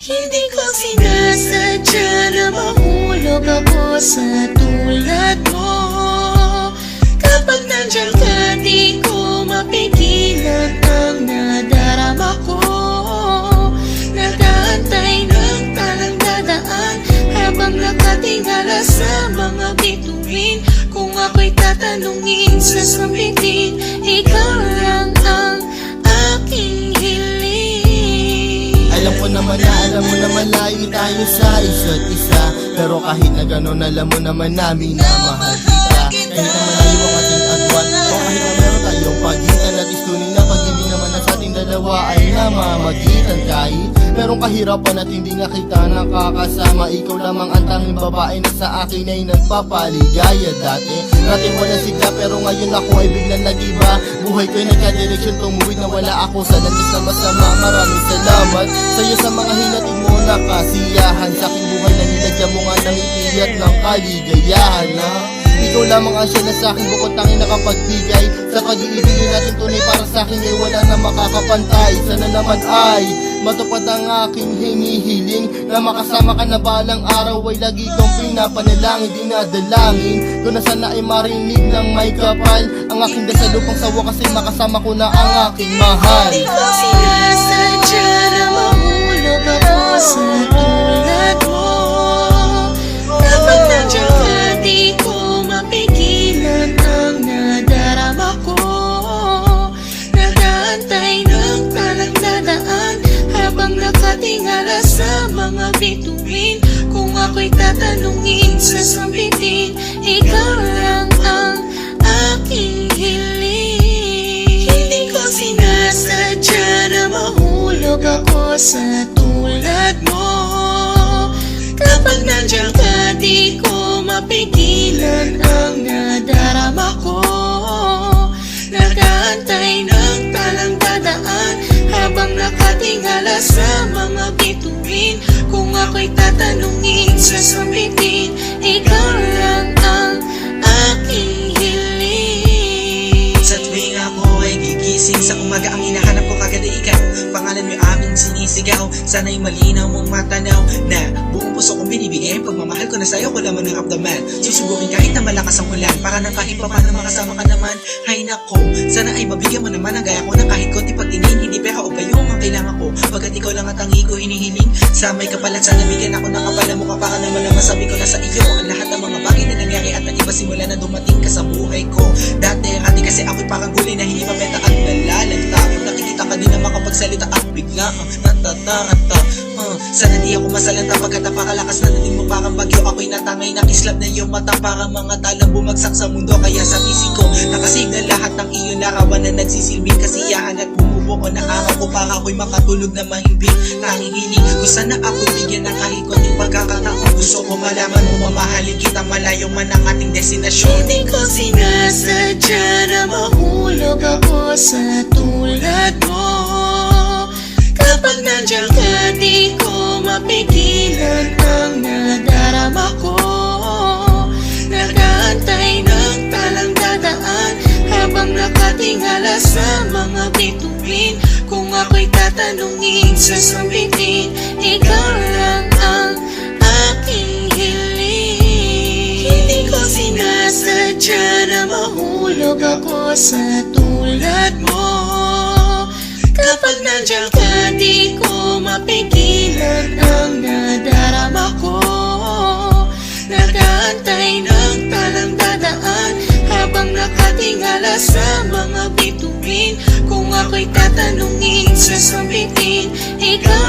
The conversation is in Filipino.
Hindi ko sinasadya na mahulog ako sa tulad mo. Kapag nandiyan ka, di ko mapigilan ang nadarama ko. Nag-aantay ng talang dadaan habang nakatingala sa mga bituin. Kung ako'y tatanungin, sasabihin, ikaw lang ang aking hiling. Alam mo naman layo tayo sa isa't isa. Pero kahit na gano'n, alam mo naman namin na mahal kita. Kahit na malayo ang ating agwan, o kahit na meron tayong pagitan, at tunay na pag-ibig naman na sa ating dalawa ay namamagitan. Kahit merong kahirapan at hindi na kita nakakasama, ikaw lamang ang tanging babae na sa akin ay nagpapaligaya. Dati wala sigla pero ngayon ako ay biglang nag-iba. Buhay ko'y nagka-direksyon, tumuwid na wala ako sa landas na masama. Maraming salamat sa'yo sa mga hinatid mo na kasiyahan. Sa aking buhay na nilagyan mo nga ng ngiti at ng kaligayahan, ha? Ikaw lamang ang siya na sa'kin bukod tanging nakapagbigay. Sa pag-iibigin natin tunay para sa'kin ay wala na makakapantay. Sana naman ay matupad ang aking hinihiling, na makasama ka na balang araw ay lagi kong pinapanalangin. Dinadalangin ko na sana ay marinig ng may kapal ang aking dasal upang sa wakas ay makasama ko na ang aking mahal. Hindi ko sinasadya na mahulog ako sa tulad mo. Kapag nandiyan ka, di ko mapigilan ang nadarama ko. Nag-aantay ng talang dadaan habang nakatingala sa mga bituin. Kung ako'y tatanungin, sasabihin, ikaw lang ang aking hiling. Hindi ko sinasadya na mahulog ako sa tulad mo. Kapag nandiyan ka, di ko mapigilan ang nadarama ko. Nag-aantay ng talang dadaan habang nakatingala sa mga bituin. Kung ako'y tatanungin, sasabihin, ikaw lang ang aking hiling. Sa tuwing ako ay gigising sa umaga, ang hinahanap ko kagad ay ikaw. Pangalan mo'y aming sinisigaw, sana'y malinaw mong matanaw na buong puso kong binibigay. Pagmamahal ko na sa'yo, ko laman ng abdaman. Susubukin kahit na malakas ang ulan, para nang kahit pa paano makasama ka naman. Hay nako, sana ay mabigyan mo naman ang gaya ko ng kahit konti pagtingin. Hindi pera o bayong ang kailangan ko, pagkat ikaw lang ang tangi ko hinihiling. Sa may kapalat, sana bigyan ako ng kapala mo, para naman na masabi ko na sa iyo ang lahat ng mga bagay na nangyari at nag-iba simula na dumating ka sa buhay ko. Dati kasi ako'y parang gulay na hindi mabenta at nalalagta. Nakikita ka din na makapagsalita at bigla natatata. Sana di ako masalanta pagkat napakalakas na dating mo parang bagyo. Ako'y natangay na kislap na iyong mata, parang mga talang bumagsak sa mundo. Kaya sa isip ko nakasignal lahat ng iyong larawan na nagsisilbing kasiyahan at bumubuo na araw ko, para ako'y makatulog na mahimbing. Nanginginig ko sana ako'y bigyan ng kahit konting pagkakataon. Gusto ko malaman mo mamahalin kita malayo man ang ating destinasyon. Hindi ko sinasadya na mahulog ako sa tulad mo. Kapag nandiyan ka, di ko mapigilan ang nadarama ko. Nag-aantay ng talang dadaan habang nakatingala sa mga bituin. Kung ako'y tatanungin, sasabihin, ikaw lang ang aking hiling. Hindi ko sinasadya na mahulog ako sa tulad mo. Kapag nandiyan ka, di ko mapigilan ang nadarama ko. Nag-aantay ng talang dadaan habang nakatingala sa mga bituin. Kung ako'y tatanungin, sasabihin, ikaw